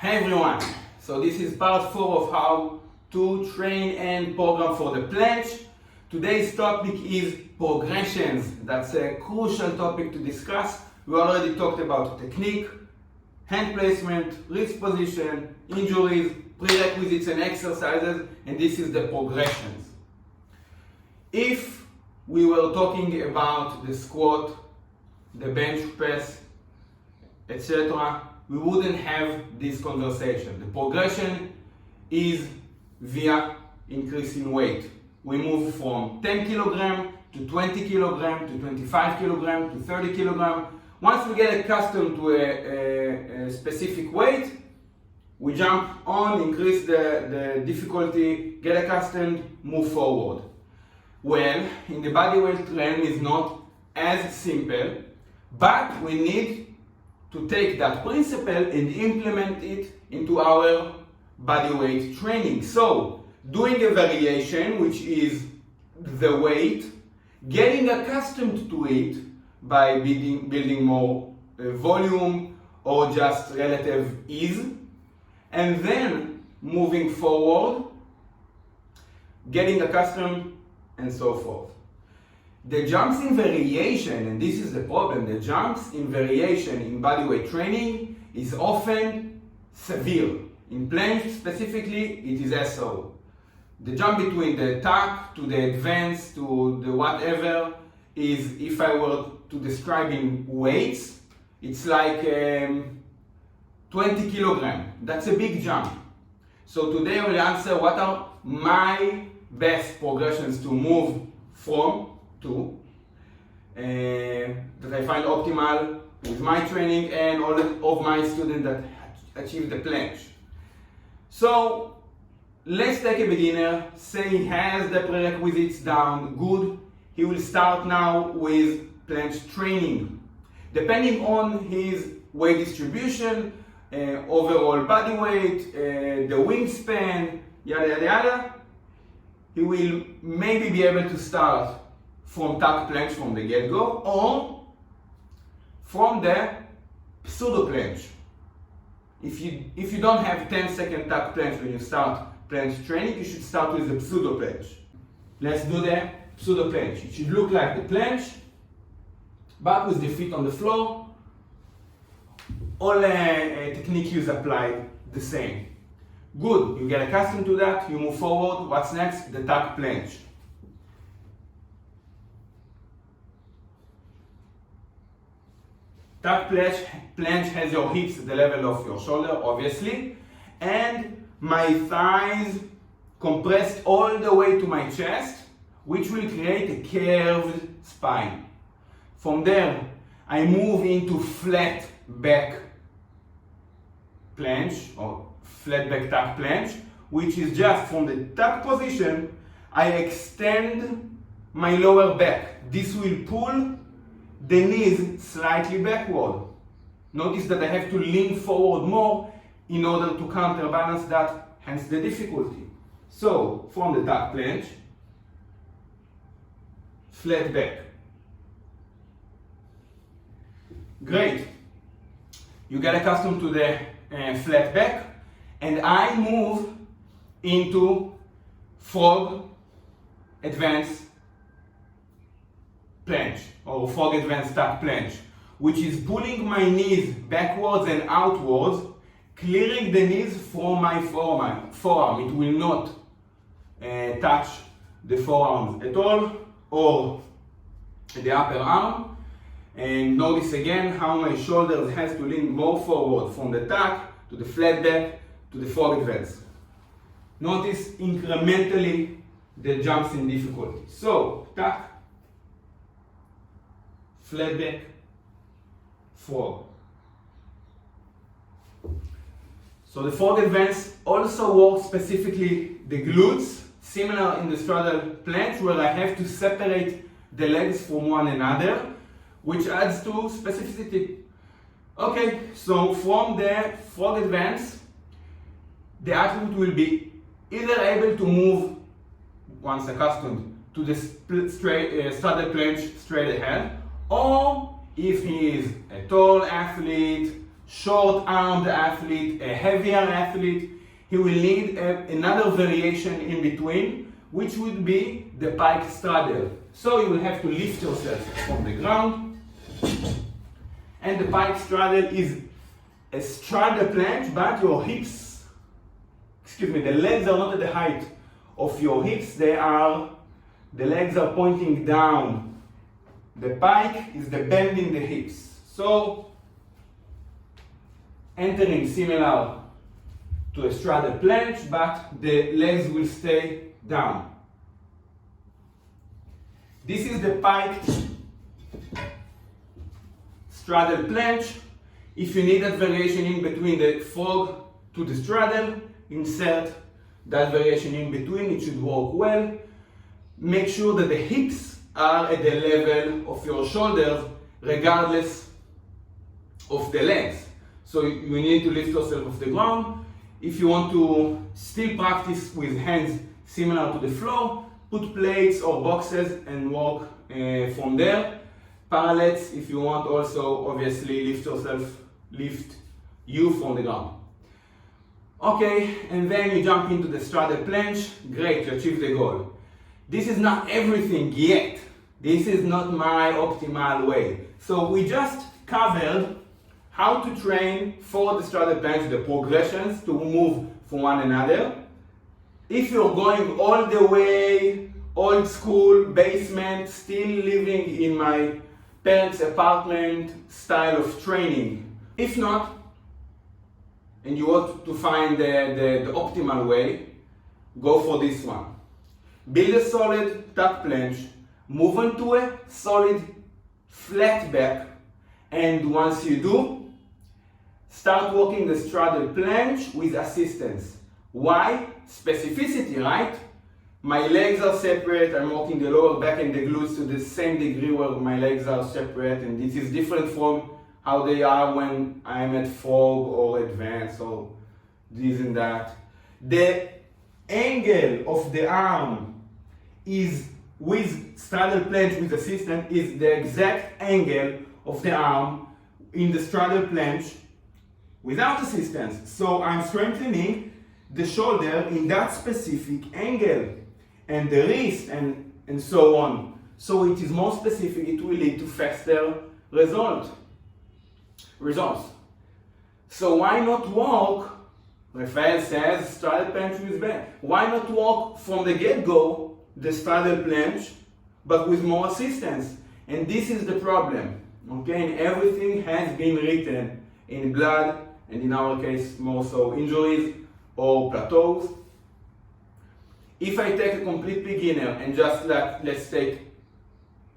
Hey everyone, so this is part 4 of how to train and program for the planche. Today's topic is progressions. That's a crucial topic to discuss. We already talked about technique, hand placement, wrist position, injuries, prerequisites and exercises, and this is the progressions. If we were talking about the squat, the bench press, etc., we wouldn't have this conversation. The progression is via increase in weight. We move from 10 kilogram to 20 kilogram to 25 kilogram to 30 kilogram. Once we get accustomed to a specific weight, we jump on, increase the difficulty, get accustomed, move forward. Well, in the bodyweight realm is not as simple, but we need to take that principle and implement it into our bodyweight training. So, doing a variation, which is the weight, getting accustomed to it by building more volume or just relative ease, and then moving forward, getting accustomed, and so forth. The jumps in variation, and this is the problem, the jumps in variation in bodyweight training is often severe. In planche specifically, it is SO. The jump between the tuck to the advance to the whatever is, if I were to describe in weights, it's like 20 kilogram. That's a big jump. So today I will answer what are my best progressions to move from to that I find optimal with my training and all of my students that achieve the planche. So let's take a beginner, say he has the prerequisites down good. He will start now with planche training. Depending on his weight distribution, overall body weight, the wingspan, yada yada yada, he will maybe be able to start from tuck planche from the get-go or from the pseudo planche. If you don't have 10-second tuck planche when you start planche training, you should start with the pseudo planche. Let's do the pseudo planche. It should look like the planche, but with the feet on the floor. All technique is applied the same. Good, you get accustomed to that, you move forward. What's next? The tuck planche. Tuck planche has your hips at the level of your shoulder, obviously, and my thighs compressed all the way to my chest, which will create a curved spine. From there, I move into flat back planche or flat back tuck planche, which is just from the tuck position, I extend my lower back. This will pull the knees slightly backward. Notice that I have to lean forward more in order to counterbalance that, hence the difficulty. So, from the tuck planche, flat back. Great. You get accustomed to the flat back, and I move into frog advanced planche or frog advanced tuck planche, which is pulling my knees backwards and outwards, clearing the knees from my forearm. It will not touch the forearms at all or the upper arm. And notice again how my shoulders has to lean more forward from the tuck to the flat back to the frog advance. Notice incrementally the jumps in difficulty. So, tuck, flat back, frog. So the frog advance also works specifically the glutes, similar in the straddle planche, where I have to separate the legs from one another, which adds to specificity. Okay, so from the frog advance, the athlete will be either able to move, once accustomed, to the straddle planche straight ahead, or if he is a tall athlete, short-armed athlete, a heavier athlete, he will need another variation in between, which would be the pike straddle. So you will have to lift yourself from the ground, and the pike straddle is a straddle planche, but your hips, the legs are not at the height of your hips, the legs are pointing down. The pike is the bend in the hips. So, entering similar to a straddle planche, but the legs will stay down. This is the pike straddle planche. If you need that variation in between the frog to the straddle, insert that variation in between, it should work well. Make sure that the hips are at the level of your shoulders, regardless of the legs. So you need to lift yourself off the ground. If you want to still practice with hands similar to the floor, put plates or boxes and walk from there. Parallettes, if you want, also obviously lift you from the ground. Okay, and then you jump into the straddle planche. Great, you achieved the goal. This is not everything yet. This is not my optimal way. So we just covered how to train for the straddle planche, the progressions to move from one another. If you're going all the way, old school, basement, still living in my parents' apartment style of training. If not, and you want to find the optimal way, go for this one. Build a solid tuck planche, move on to a solid flat back, and once you do, start working the straddle planche with assistance. Why? Specificity, right? My legs are separate, I'm working the lower back and the glutes to the same degree where my legs are separate, and this is different from how they are when I'm at frog or advanced or this and that. The angle of the arm is with straddle planche with assistance is the exact angle of the arm in the straddle planche without assistance. So I'm strengthening the shoulder in that specific angle and the wrist and so on. So it is more specific, it will lead to faster results. So why not walk, Refael says, straddle planche with bend. Why not walk from the get-go the straddle planche, but with more assistance? And this is the problem, okay? And everything has been written in blood, and in our case, more so injuries or plateaus. If I take a complete beginner and just let's say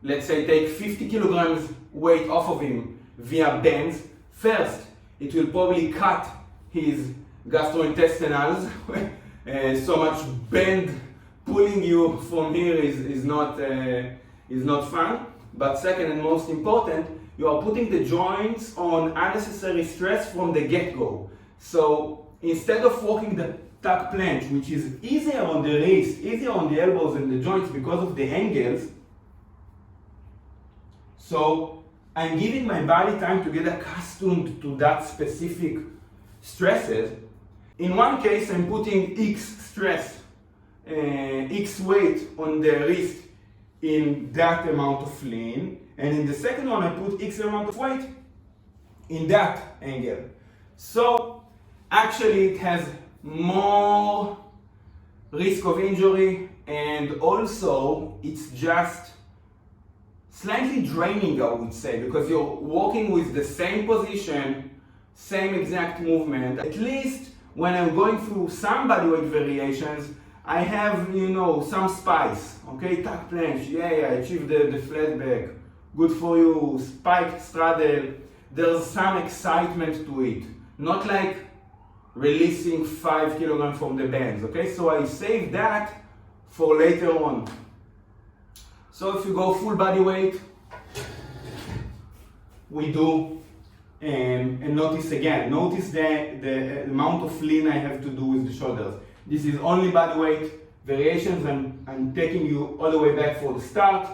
take 50 kilograms weight off of him via bends, first, it will probably cut his gastrointestinals. So much bend pulling you from here is not fun. But second and most important, you are putting the joints on unnecessary stress from the get-go. So instead of working the tuck planche, which is easier on the wrist, easier on the elbows and the joints because of the angles, so I'm giving my body time to get accustomed to that specific stresses. In one case, I'm putting X stress, X weight on the wrist in that amount of lean, and in the second one, I put X amount of weight in that angle. So actually, it has more risk of injury, and also it's just slightly draining, I would say, because you're working with the same position, same exact movement. At least when I'm going through some bodyweight variations, I have, some spice. Okay, tuck planche, yeah, I achieved the flat back. Good for you, spiked straddle. There's some excitement to it. Not like releasing 5 kilograms from the bands, okay? So I save that for later on. So if you go full body weight, we do, and notice the amount of lean I have to do with the shoulders. This is only body weight variations, and I'm taking you all the way back for the start.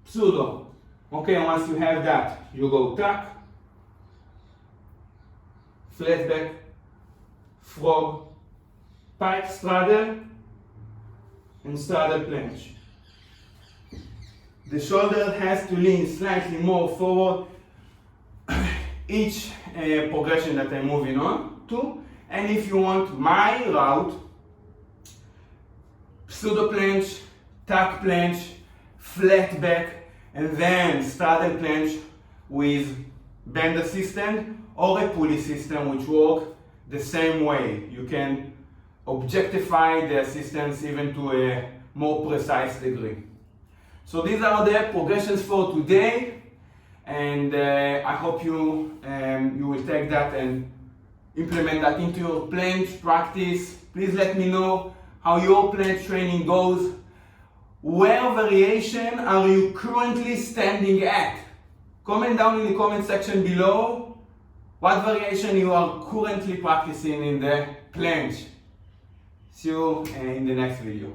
Pseudo. Okay, once you have that, you go tuck, flat back, frog, pike straddle, and straddle planche. The shoulder has to lean slightly more forward each progression that I'm moving on to. And if you want my route, pseudo planche, tuck planche, flat back, and then straddle planche with bend assistant or a pulley system, which work the same way. You can objectify the assistance even to a more precise degree. So these are the progressions for today, and I hope you will take that and implement that into your planche practice. Please let me know how your planche training goes. Where variation are you currently standing at? Comment down in the comment section below what variation you are currently practicing in the planche. See you in the next video.